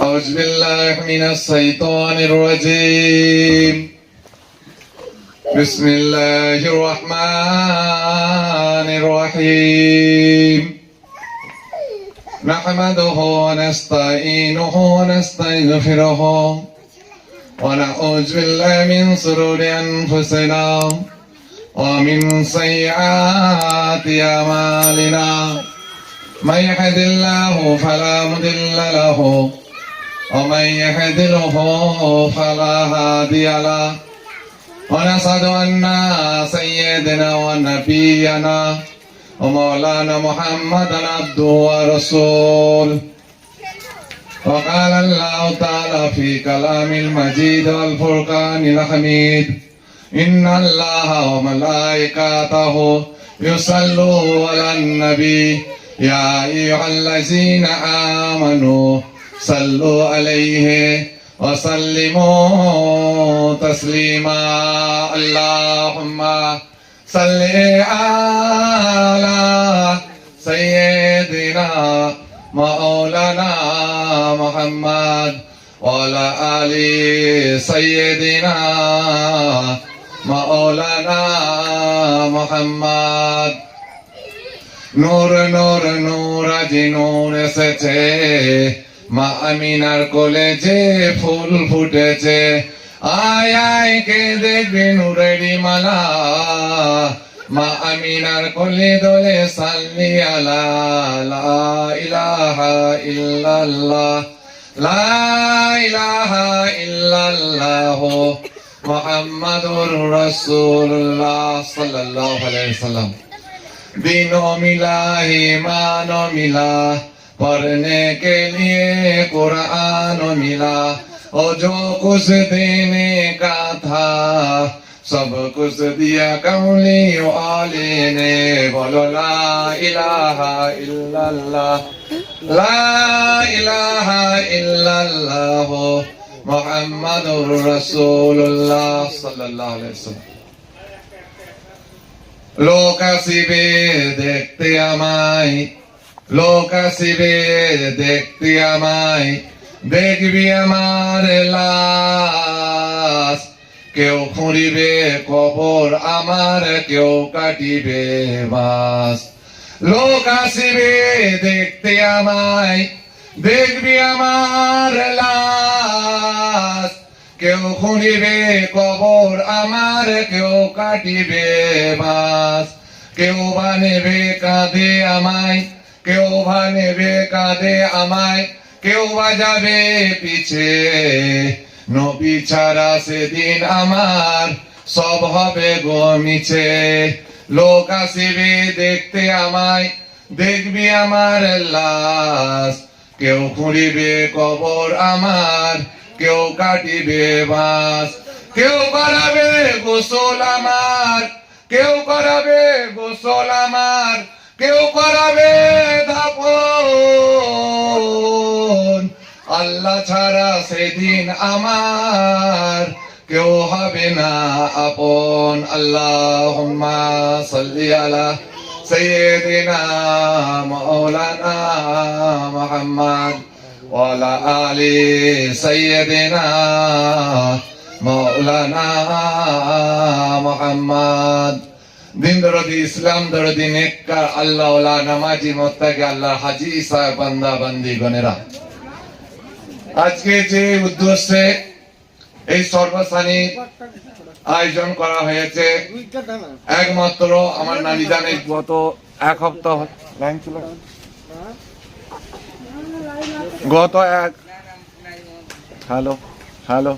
أعوذ بالله من الشيطان الرجيم بسم الله الرحمن الرحيم نحمده ونستعينه ونستغفره ونعوذ بالله من شرور أنفسنا ومن سيئات أعمالنا من يهد الله فلا مضل له ومن يضلله فلا هادي له ونشهد أن سيدنا ونبينا ومولانا محمدا عبده ورسوله وقال الله تعالى في كلام المجيد والفرقان الحميد إن الله وملائكته يصلون على النبي يا أيها الذين آمنوا صلوا عليه وسلموا تسليما اللهم صل على سيدنا مولانا محمد وعلى آل سيدنا مولانا محمد নূর নূর নূর আজি নূর এসেছে মা আমিনার কোলে যে ফুল ফুটেছে আয় আয় কে দেখবি নূরেরই মালা মা আমিনার কোলে দোলে সাল্লি আলা লা ইলাহা ইল্লাল্লাহ লা ইলাহা ইল্লাল্লাহ মুহাম্মাদুর রাসূলুল্লাহ সাল্লাল্লাহু আলাইহি ওয়াসাল্লাম दिनों मिला ईमानो मिला पढ़ने के लिए कुरान मिला और जो कुछ देने का था सब कुछ दिया कमली वाले ने बोलो ला इलाहा इल्लल्लाह ला इलाहा इल्लल्लाह मुहम्मदुर रसूलुल्लाह सल्लल्लाहु अलैहि वसल्लम লোক আসিবে দেখতে আমায় লোক আসিবে দেখতে আমায় দেখবি আমার লাশ কেউ খুঁড়িবে কবর আমার কেউ কাটিবে বাস লোক আসিবে দেখতে আমায় দেখবি আমার লাশ কেউ খুঁড়িবে কবর আমার কেউ কাটিবে বাস কেউ বানেবে কাঁধে আমায় কেউ বানেবে কাঁধে আমায় কেউ বাজাবে পিছে নবী ছাড়া সেদিন আমার সব হবে গমিছে লোক আসিবে দেখতে আমায় দেখবি আমার লাশ কেউ খুঁড়িবে কবর আমার কেউ কাটিবে বাস কেউ করাবে গোসল আমার কেউ করাবে গোসল আমার কেউ করাবে দাফন আল্লাহ ছাড়া সেদিন আমার কেউ হবে না আপন আল্লাহুম্মা সাল্লি আলা সাইয়্যিদিনা মাওলানা মুহাম্মদ ওয়ালা আলি সাইয়্যিদিনা মাওলানা মুহাম্মদ দিন দরদি ইসলাম দরদি নেককার আল্লাহ ওয়ালা নামাজি মুত্তাকি আল্লাহ হাজী সাহেব বান্দা বান্দি গণেরা আজকে যে উদ্দেশ্যে এই সর্বসানী আয়োজন করা হয়েছে একমাত্র আমার নানি জানে গত এক সপ্তাহ লাইন ছিল গত এক হ্যালো হ্যালো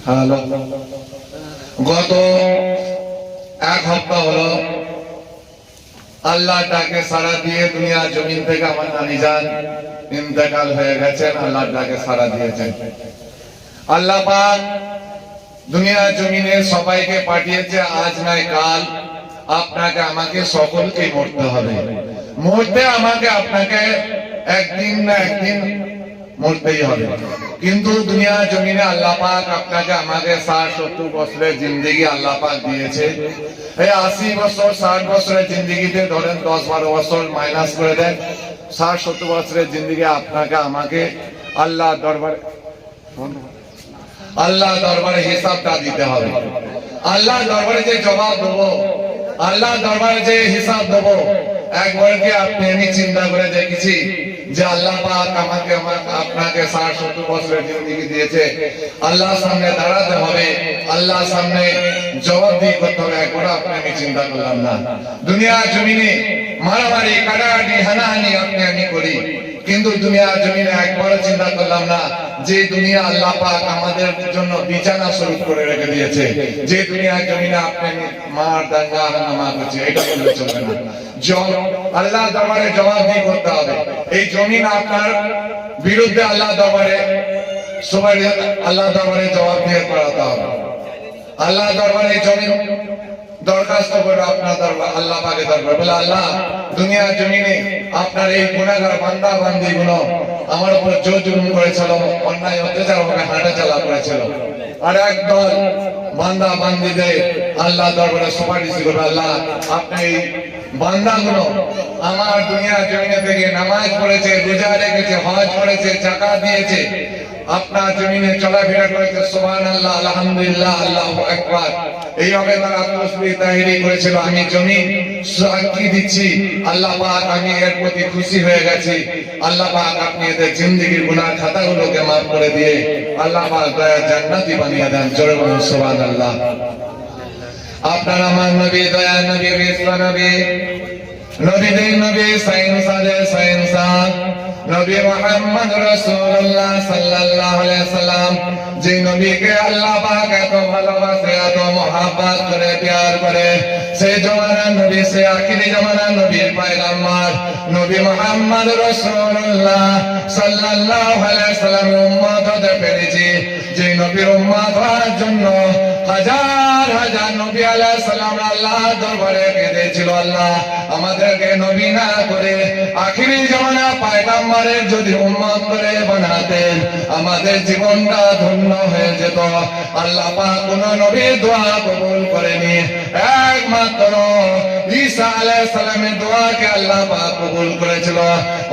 হ্যালো গত এক সপ্তাহ হলো আল্লাহ ডাকে সাড়া দিয়ে দুনিয়া জমিন থেকে আমার নানি জান ইন্তেকাল হয়ে গেছেন আল্লাহ ডাকে সাড়া দিয়েছেন আল্লাহ পাক দুনিয়া জমিনে সবাইকে পাঠিয়েছে আজ নয় কাল আপনাকে আমাকে সকলকে মরতে হবে মরতে আমাকে আপনাকে একদিন না একদিন মরতেই হবে। কিন্তু দুনিয়া জমিনে আল্লাহ পাক আপনাকে আমাকে 60-70 বছরের জিন্দেগি আল্লাহ পাক দিয়েছে। এই 80 বছর 60 বছরের জিন্দেগিতে ধরেন 10-12 বছর মাইনাস করে দেন, 60-70 বছরের জিন্দেগি আপনাকে আমাকে আল্লাহ দরবারে হিসাবটা দিতে হবে। আল্লাহ দরবারে যে জবাব দেবো, আল্লাহ দরবারে যে হিসাব দেবো, একবার কি আপনি আমি চিন্তা করে দেখেছি যে আল্লাহ পাক আমাকে আপনাকে 60-70 বছরের জিন্দেগি দিয়েছে, আল্লাহর সামনে দাঁড়াতে হবে, আল্লাহর সামনে জবাবদিহি করতে হবে, একবার আপনি আমি চিন্তা করলাম না। দুনিয়া জমিনে মারামারি কাটাকাটি হানাহানি আপনি আমি করি, কিন্তু দুনিয়া জমিনে একবার চিন্তা করলাম না যে দুনিয়া আল্লাহ পাক আমাদের জন্য বিছানা স্বরূপ করে রেখে দিয়েছে, যে দুনিয়া জমিনে আপনি মার দাঙ্গা হাঙ্গামা করছে, এটা করলে চলবে না। আল্লাহ দরবারে জবাবদিহি করতে হবে। এই জমিন আপনার বিরুদ্ধে আল্লাহ দরবারে সবাই আল্লাহ দরবারে জবাবদিহি করাতে হবে। আল্লাহ দরবারে এই জমিন দরখাস্ত করবে আপনার দরবার, আল্লাহ পাকের দরবার, বলে আল্লাহ দুনিয়া জমিনে আপনার এই গুনাহগার বান্দা বান্দি গুলো আমার উপর জোর জুলুম করেছিল, অন্যায় অত্যাচার আমাকে হাঁটা চালা করেছিল, আর একদল বান্দা বান্দিদের আল্লাহ দরবারে সুপারিশ করবে, আল্লাহ আপনি এই বান্দাগুলো আমার দুনিয়া জমিনে থেকে নামাজ পড়েছে, রোজা রেখেছে, হজ করেছে, যাকাত দিয়েছে, আপনার জমিনে চলাফেরা করেছে, সুবহানাল্লাহ, আলহামদুলিল্লাহ, আল্লাহু আকবার, এইভাবে তারা তসবিহ তাহরিক করেছিল, আমি জমিন সাক্ষী দিচ্ছি আল্লাহ পাক আমি এর প্রতি খুশি হয়ে গেছি। আল্লাহ পাক আপনি এদের জিন্দেগির গুনাহ খাতাগুলোকে maaf করে দিয়ে আল্লাহ পাক দয়া জান্নাতি বানিয়ে দেন। জোরে বলুন সুবহানাল্লাহ। আপনার আমার নবী, দয়া নবী, বিশ্ব নবী, নবীদের নবী, সাইন্সাদের সাইন্সাদ নবী মুহাম্মদ রাসূলুল্লাহ সাল্লাল্লাহু আলাইহি সাল্লাম, যে নবীকে আল্লাহ পাক এত ভালোবাসে, এত মহব্বত করে, প্যার করে, সেই জামানার নবী, সেই আখিরি জামানার নবীর পয়গম্বর নবী মুহাম্মদ রাসূলুল্লাহ সাল্লাল্লাহু আলাইহি সাল্লাম উম্মত হতে পেরেছি। যে নবীর উম্মত হওয়ার জন্য হাজার হাজার নবী আলাইহিস সালাম আল্লাহ দরবারে কেঁদেছিল, আল্লাহ আমাদেরকে নবী না করে আখিরি জামানা পয়গম্বরের যদি উম্মত করে বানাতেন আমাদের জীবনটা ধন্য হয়ে যেত। আল্লাহ পাক কোন নবীর দোয়া কবুল করেনি, একমাত্র ঈসা আলাইহিস সালামের দোয়াকে আল্লাহ পাক কবুল করেছিল।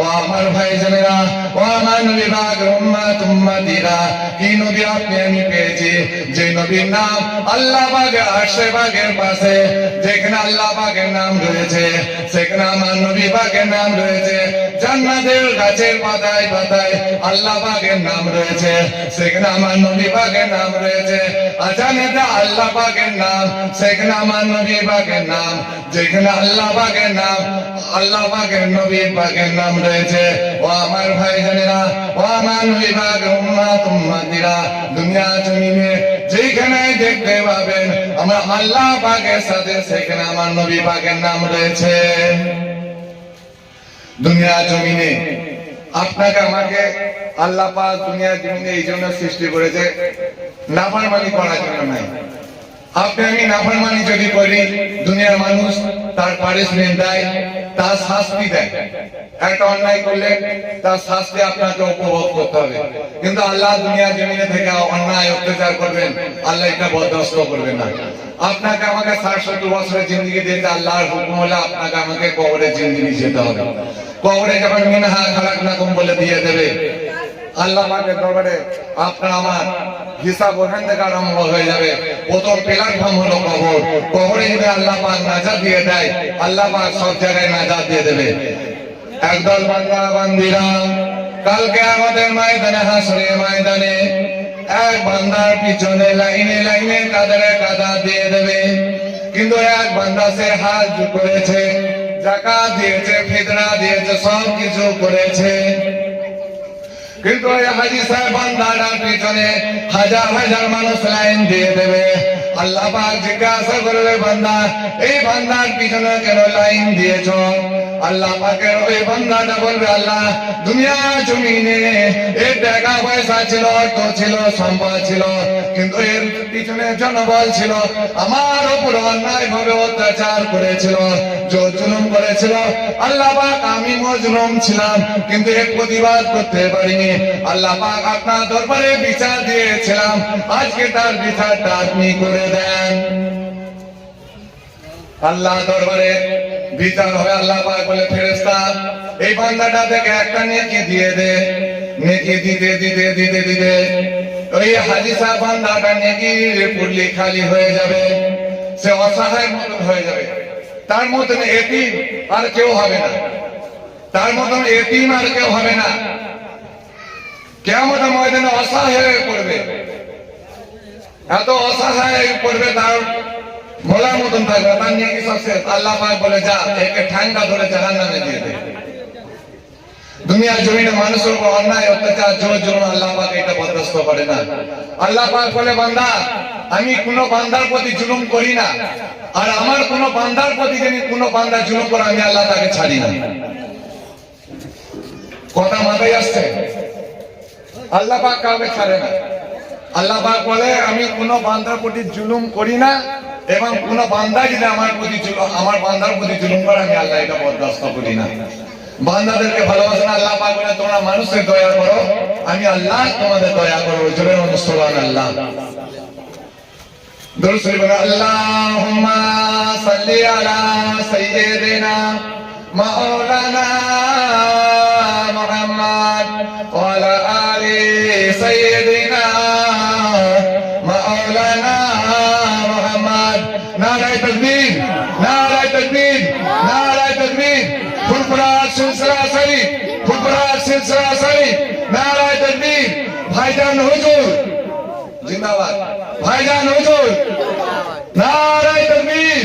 ও আমার ভাইজানেরা, ও আমার নবী পাকের উম্মত উম্মতিরা, কি নবী আপনি আমি পেয়েছি যে নবীর নাম আল্লাহ পাকের আরশে পাকের পাশে, যেখানে আল্লাহ পাকের নাম রয়েছে সেখানে আমার নবী পাকের নাম রয়েছে, জান্নাতের গাছের পাতায় পাতায় আল্লাহ পাকের নাম রয়েছে, সেখানে আমার নবী পাকের নাম রয়েছে, আজানেতে আল্লাহ পাকের নাম, সেখানে আমার নবী পাকের নাম, যেখানে আল্লাহ পাকের নাম আল্লাহ পাকের নবী পাকের নাম রয়েছে। ও আমার ভাইজানেরা, ও আমার নবী পাকের উম্মত উম্মতিরা, দুনিয়া জমিনে যেখানে দেখতে পাবেন আমরা আল্লাহ পাকের সাথে সেখানে আমার নবী পাকের নাম রয়েছে। দুনিয়া জমিনে আপনাকে আমাকে আল্লাহ পাক দুনিয়া জমিনে এই জন্য সৃষ্টি করেছে নাফরমানি করার জন্য নয়। আপনি আমি নাফরমানি যদি করি দুনিয়ার মানুষ তার পানিশমেন্ট দেয়, তার শাস্তি দেয়। একটা অন্যায় করলে তার শাস্তি আপনাকে উপভোগ করতে হবে, কিন্তু আল্লাহ দুনিয়া জমিনে থেকে অন্যায় অত্যাচার করবেন, আল্লাহ এটা বরদাস্ত করবেন না। আপনাকে আমাকে 60-70 বছরের জিন্দেগি দিতে আল্লাহর হুকুম হলে আপনাকে আমাকে কবরের জিন্দেগি যেতে হবে। কবরে যখন মিনহা খালাকনাকুম বলে দিয়ে দেবে আল্লাহ পাকের দরবারে, আপনার আমার হিসাব ওখান থেকে আরম্ভ হয়ে যাবে। প্রথম প্ল্যাটফর্ম হলো কবর। কবরে যদি আল্লাহ পাক নাজাত দিয়ে দেয় আল্লাহ পাক সব জায়গায় নাজাত দিয়ে দেবে। একদল বান্দা বান্দিরা কালকে আমাদের ময়দানে, হাসরের ময়দানে এক বান্দার পিছনে লাইনে লাইনে কাঁধে কাঁধা দিয়ে দেবে, কিন্তু এক বান্দা সে হাজ করেছে, যাকাত দিয়েছে, ফিতরা দিয়েছে, সব কিছু করেছে, কিন্তু এই হাজি সাহেব বান্দাটার পিছনে হাজার হাজার মানুষ লাইন দিয়ে দেবে। আল্লাহ পাক জিজ্ঞাসা করলে বান্দা এই বান্দার পিছনে কেন লাইন দিয়েছ? আল্লাহ পাকের ওই বান্দাটা বলবে আল্লাহ দুনিয়া জমিনে এর টাকা পয়সা ছিল, অর্থ ছিল, সম্পদ ছিল, কিন্তু এর পিছনে জনবল ছিল, আমার উপর অন্যায় ভাবে অত্যাচার করেছিল, জোর জুলুম করেছিল। আল্লাহ পাক আমি মজলুম ছিলাম কিন্তু এর প্রতিবাদ করতে পারিনি। আল্লাহ পাক আপনার দরবারে বিচার দিয়েছিলাম, আজকে তার বিচারটা আপনি করে দেন। আল্লাহ দরবারে বিচার হয়। আল্লাহ পাক বলে ফেরেশতা এই বান্দাটা থেকে একটা নেকি দিয়ে দে। নেকি দিতে দিতে দিতে দিতে ওই হাজী সাহেব বান্দাটা নেকির পুরলি খালি হয়ে যাবে, সে অসহায় মতন হয়ে যাবে। তার মতন এতিম আর কেউ হবে না, তার মতন এতিম আর কেউ হবে না। কিয়ামতের ময়দানে অসহায় হয়ে পড়বে, এত অসহায় হয়ে পড়বে, তার বলার মতন থাকবে, তার নেকি সব শেষ। আল্লাহ পাক বলে যা একে ঠান্ডা ধরে জাহান্নামে দিয়ে দে। দুনিয়া জমিনে মানুষের উপর অন্যায় অত্যাচার জোর জুলুম আল্লাহ পাক এটা বরদাস্ত করে না। আল্লাহ পাক বলে বান্দা আমি কোন বান্দার প্রতি জুলুম করি না, আর আমার কোন বান্দার প্রতি যদি কোন বান্দা জুলুম করে আমি আল্লাহ তাকে ছাড়ি না। কথা মাথায় আসছে? আল্লাহ পাক কাউকে ছাড়ে না। আল্লাহ পাক বলে আমি কোন বান্দার প্রতি জুলুম করি না, এবং কোন বান্দা যদি আমার বান্দার প্রতি জুলুম করে আমি আল্লাহ এটা বরদাস্ত করি না। বান্দাদেরকে ভালোবাসেন আল্লাহ পাক বলে তোমরা মানুষের দয়া করো, আমি আল্লাহ তোমাদের দয়া করবো। জোরে বলো সুবহানাল্লাহ। দরুদ শরীফ বলে আল্লাহুম্মা সাল্লি আলা সাইয়্যিদিনা মাওলানা মুহাম্মদ ওয়া আলা আলি সাইয়্যিদিনা মাওলানা মুহাম্মদ। নারায়ে তাকবীর, নারায়ে তাকবীর, নারায়ে তাকবীর। ফুরফুরার সিলসিলা শরীফ, ফুরফুরার সিলসিলা শরীফ, নারায়ে তাকবীর। ভাইজান হুজুর জিন্দাবাদ, ভাইজান হুজুর নারায়ে তাকবীর।